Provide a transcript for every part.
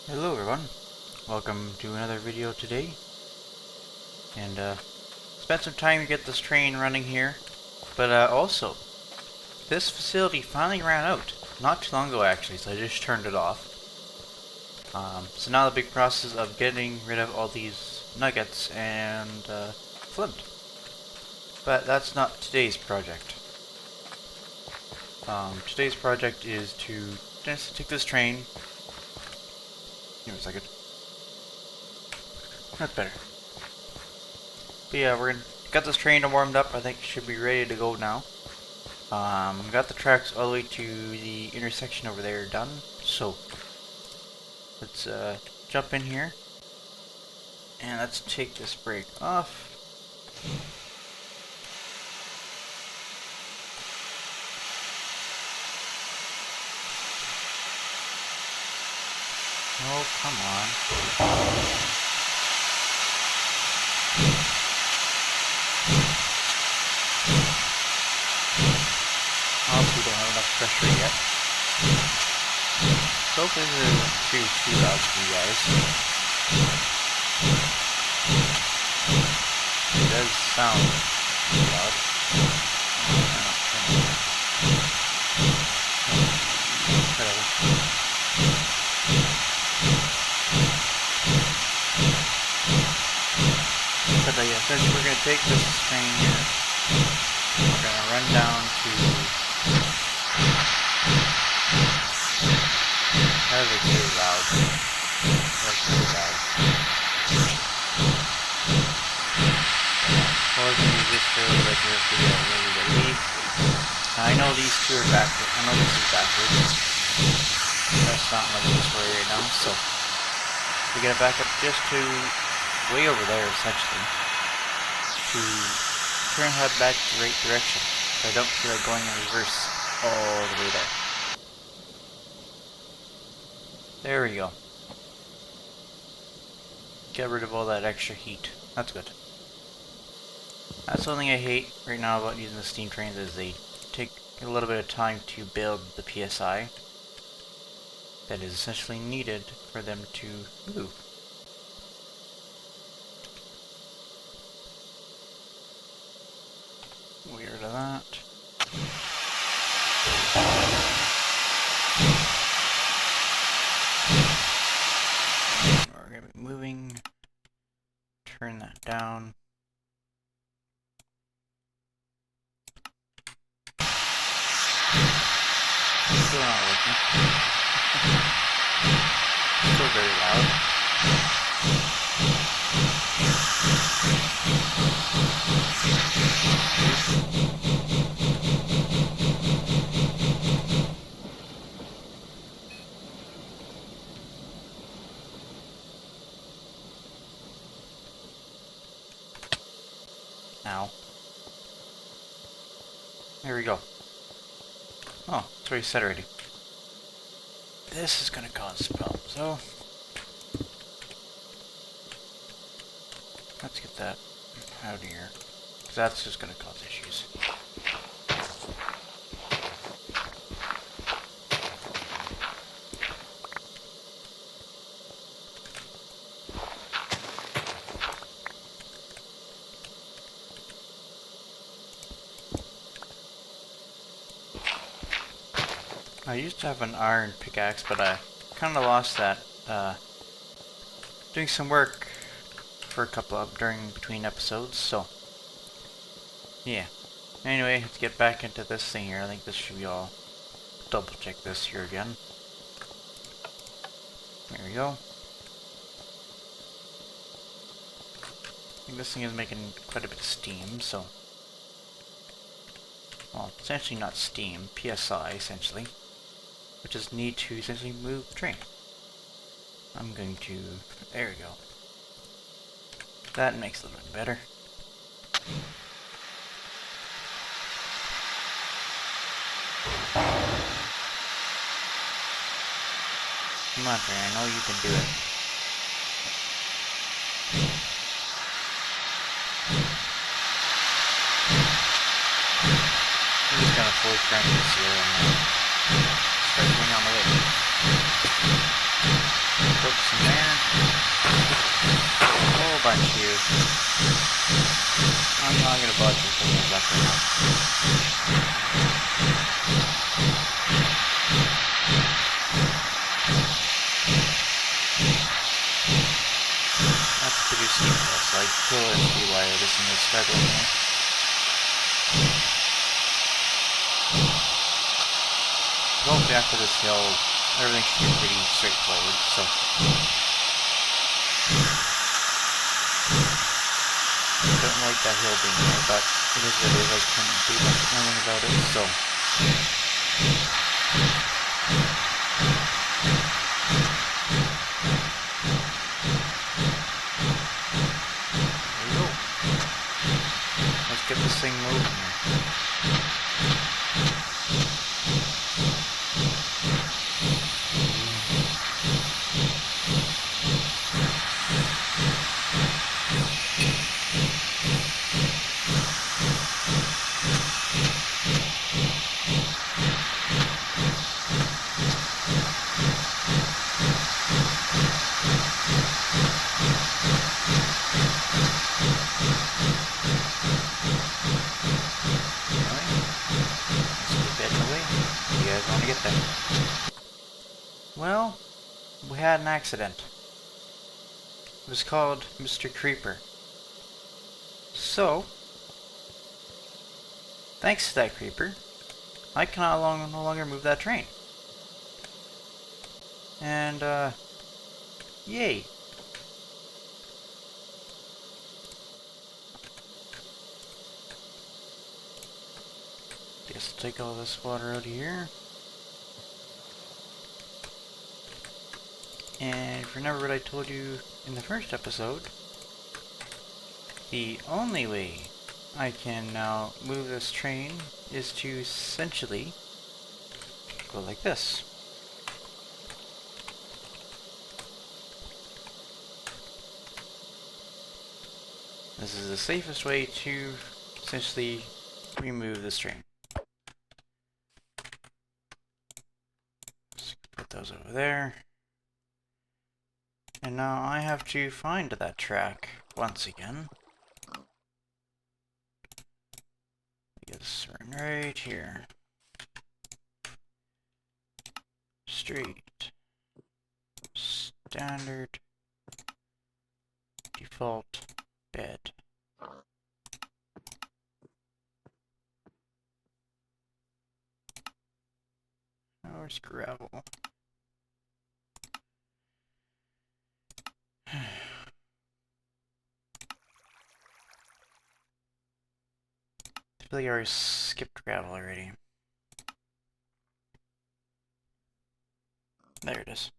Hello everyone, welcome to another video today, and spent some time to get this train running here, but also, this facility finally ran out, not too long ago actually, so I just turned it off. So now the big process of getting rid of all these nuggets and flint. But that's not today's project. Today's project is to just take this train. Give me a second. That's better. But yeah, we're gonna got this train warmed up. I think it should be ready to go now. Got the tracks all the way to the intersection over there done. So let's jump in here and let's take this brake off. Oh, come on. We don't have enough pressure yet. So hopefully this isn't too loud for you guys. It does sound loud. But yeah, since we're going to take this train here, we're going to run down to... That is really loud. That's really loud. Well, we can use this for like this to get ready to leave. Now, I know these two are backwards. I know this is backwards. That's not like this way right now, so we're gonna back up just to way over there, essentially, to turn head back to the right direction. So I don't feel like going in reverse all the way there. There we go. Get rid of all that extra heat. That's good. That's the only thing I hate right now about using the steam trains is they take a little bit of time to build the PSI that is essentially needed for them to move. Get rid of that. We're going to be moving. Turn that down. Still not working. Still very loud. Now. There we go. Oh, it's already set already. This is gonna cause problems, so let's get that out of here, because that's just gonna cause issues. I used to have an iron pickaxe, but I kind of lost that doing some work for a couple of between episodes, so yeah. Anyway, let's get back into this thing here. I think this should be all. Double check this here again. There we go. I think this thing is making quite a bit of steam, so... Well, essentially not steam, PSI essentially. We just need to essentially move the train. I'm going to... There we go. That makes it a little bit better. Come on, train, I know you can do it. I'm just gonna fully crank this here and start going on the way. Oops. bunch here. I'm not gonna bother with those up right now. That's pretty seamless. I totally see why this thing is struggling here. Going back to this hill, everything should be pretty straightforward, so. Don't like that hill being there, but it is what it is. I couldn't do anything about it, so. There we go. Let's get this thing moving here. Well, we had an accident. It was called Mr. Creeper. So, thanks to that creeper, I can no longer move that train. And, yay. Just take all this water out of here. And remember what I told you in the first episode, the only way I can now move this train is to essentially go like this. This is the safest way to essentially remove this train. Just put those over there. And now I have to find that track once again. Get this right here. Street. Standard. Default. Bed. Where's gravel? I feel like I already skipped gravel already. There it is.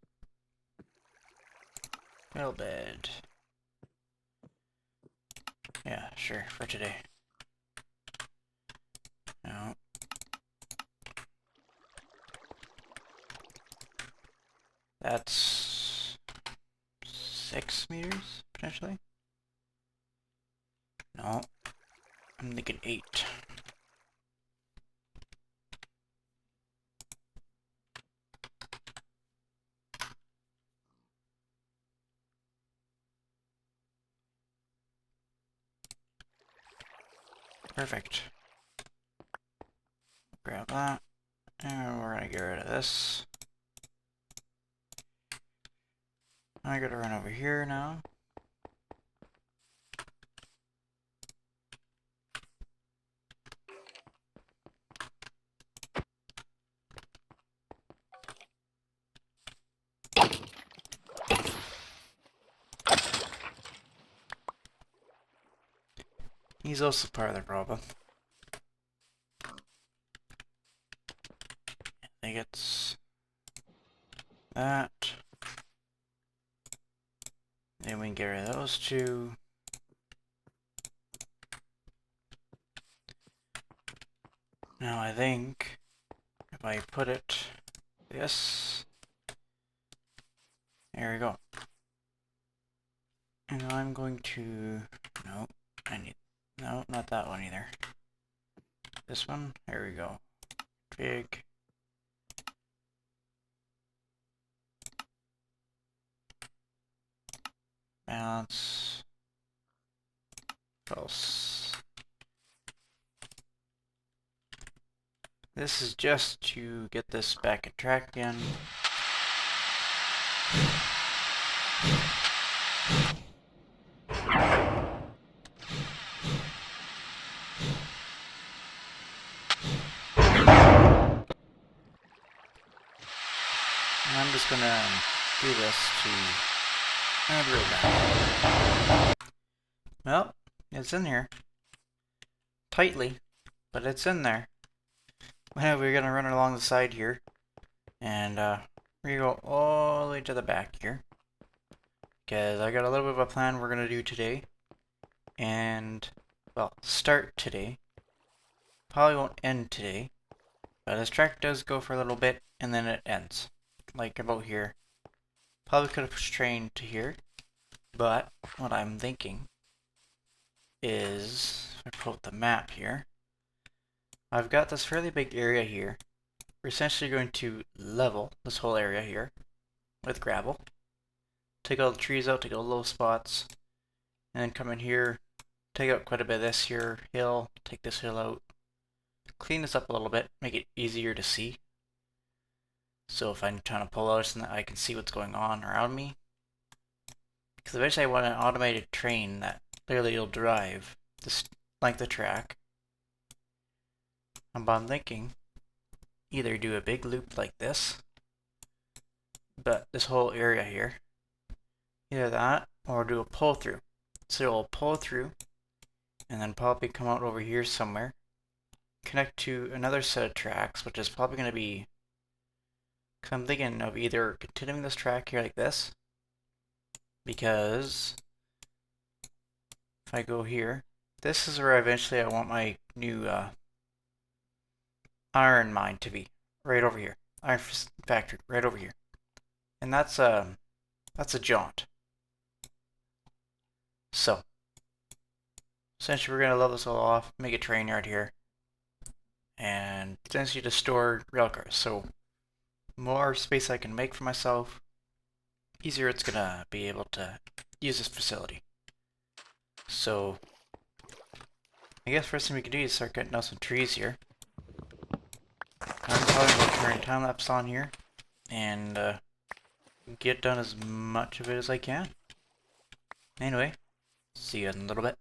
Well, bed. Yeah, sure, for today. No. That's 6 meters, potentially? No. I'm thinking 8. Perfect. Grab that. And we're gonna get rid of this. I gotta run over here now. He's also part of the problem. I think it's that. Then we can get rid of those two. Now I think if I put it this, there we go. And I'm going to, no, no, not that one either. This one, there we go. Big. Balance. else. This is just to get this back on track again. And I'm just gonna do this to... I'll be right back. Well, it's in here. Tightly, but it's in there. Well, we're gonna run along the side here. And we're gonna go all the way to the back here. Because I got a little bit of a plan we're gonna do today. And, well, start today. Probably won't end today. But this track does go for a little bit, and then it ends. Like about here. Probably could have pushed train to here. But what I'm thinking is, if I pull up the map here, I've got this fairly big area here. We're essentially going to level this whole area here with gravel. Take all the trees out, take all the low spots, and then come in here, take out quite a bit of this here hill, take this hill out, clean this up a little bit, make it easier to see. So if I'm trying to pull out something, I can see what's going on around me. Because eventually I want an automated train that literally will drive this length of track. But I'm thinking either do a big loop like this, but this whole area here, either that or do a pull through. So it'll pull through and then probably come out over here somewhere, connect to another set of tracks, which is probably going to be, because I'm thinking of either continuing this track here like this, because if I go here, this is where eventually I want my new iron mine to be, right over here. Iron factory, right over here. And that's a jaunt. So, essentially we're going to level this all off, make a train yard here, and essentially to store rail cars. So, more space I can make for myself, easier it's going to be able to use this facility. So, I guess first thing we can do is start cutting down some trees here. I'm probably going to turn time lapse on here and get done as much of it as I can. Anyway, see you in a little bit.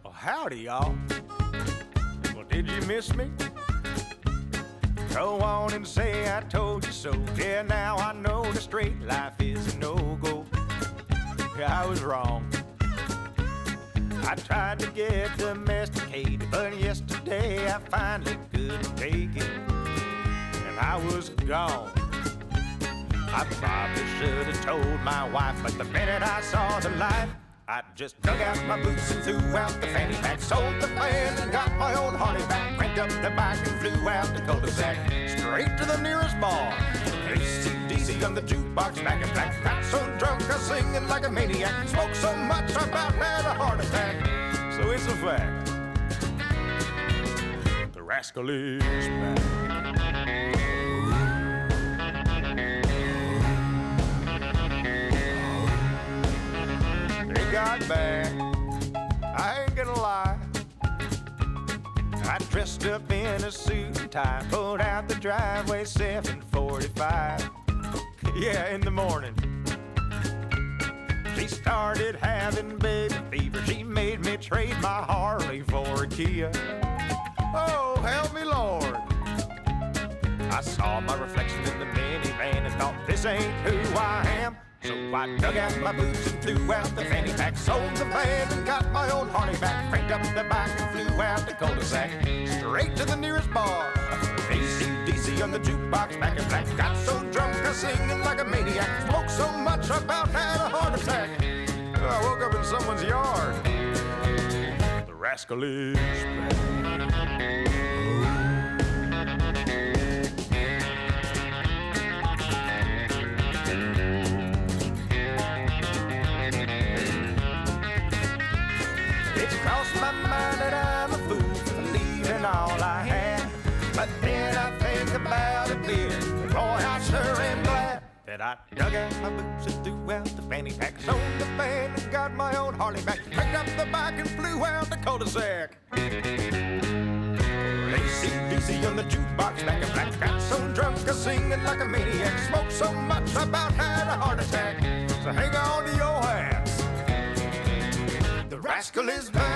Well, howdy, y'all. Well, did you miss me? Go on and say I told you so. Yeah, now I know the straight life is a no-go. I was wrong. I tried to get domesticated, but yesterday I finally couldn't take it, and I was gone. I probably should have told my wife, but the minute I saw the light, I just dug out my boots and threw out the fanny pack, sold the fan and got my old Harley back, cranked up the bike and flew out the cul-de-sac, straight to the nearest bar. AC/DC on the jukebox, back in black, got so drunk I was singing like a maniac, smoked so much I about had a heart attack. So it's a fact, the rascal is back. Got back, I ain't gonna lie, I dressed up in a suit and tie, pulled out the driveway 7:45, yeah, in the morning. She started having baby fever, she made me trade my Harley for a Kia. Oh, help me Lord. I saw my reflection in the minivan and thought, this ain't who I am. So I dug out my boots and threw out the fanny pack, sold the van and got my old Harley back, cranked up the bike and flew out the cul-de-sac, straight to the nearest bar. AC/DC on the jukebox, back in black, got so drunk I was singing like a maniac, smoked so much I about had a heart attack. I woke up in someone's yard. The rascal is back. Crossed my mind that I'm a fool for leaving all I had, but then I think about it, dear, and boy, I sure am glad that I dug out my boots and threw out the fanny pack, sold the van and got my old Harley back, picked up the bike and flew out the cul-de-sac. AC/DC on the jukebox, back in black, got so drunk I was singing like a maniac, smoked so much I about had a heart attack. So hang on to your hats, the rascal is back.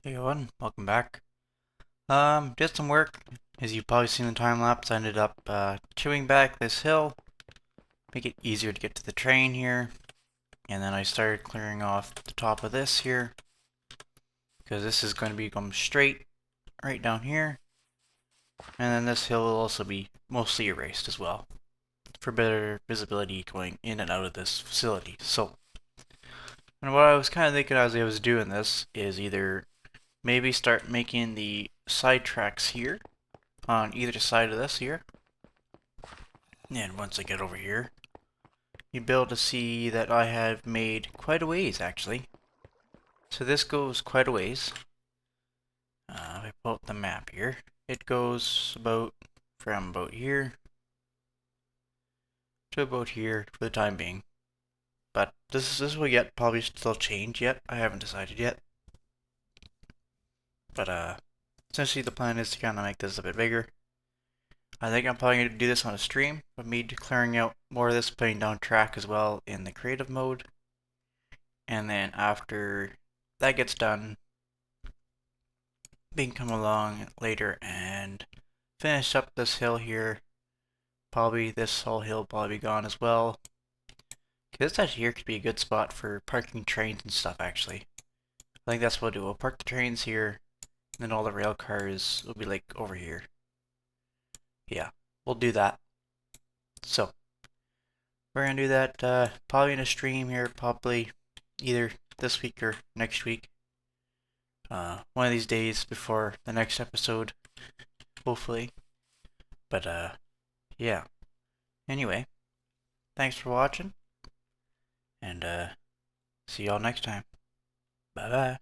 Hey everyone, welcome back. Did some work. As you've probably seen in the time lapse, I ended up chewing back this hill, make it easier to get to the train here. And then I started clearing off the top of this here, because this is going to become straight right down here. And then this hill will also be mostly erased as well, for better visibility going in and out of this facility. So, and what I was kind of thinking as I was doing this is either maybe start making the side tracks here on either side of this here. And once I get over here, you'll be able to see that I have made quite a ways actually. So this goes quite a ways. If I pull up the map here, it goes from about here to about here for the time being. But this will yet probably still change yet. I haven't decided yet. But essentially the plan is to kind of make this a bit bigger. I think I'm probably going to do this on a stream of me clearing out more of this, putting down track as well in the creative mode. And then after that gets done, we can come along later and finish up this hill here. Probably this whole hill will probably be gone as well. Because this actually here could be a good spot for parking trains and stuff actually. I think that's what we'll do. We'll park the trains here, and then all the rail cars will be like over here. Yeah, we'll do that. So, we're gonna do that probably in a stream here, probably either this week or next week. One of these days before the next episode, hopefully. But yeah. Anyway, thanks for watching, and see y'all next time. Bye bye.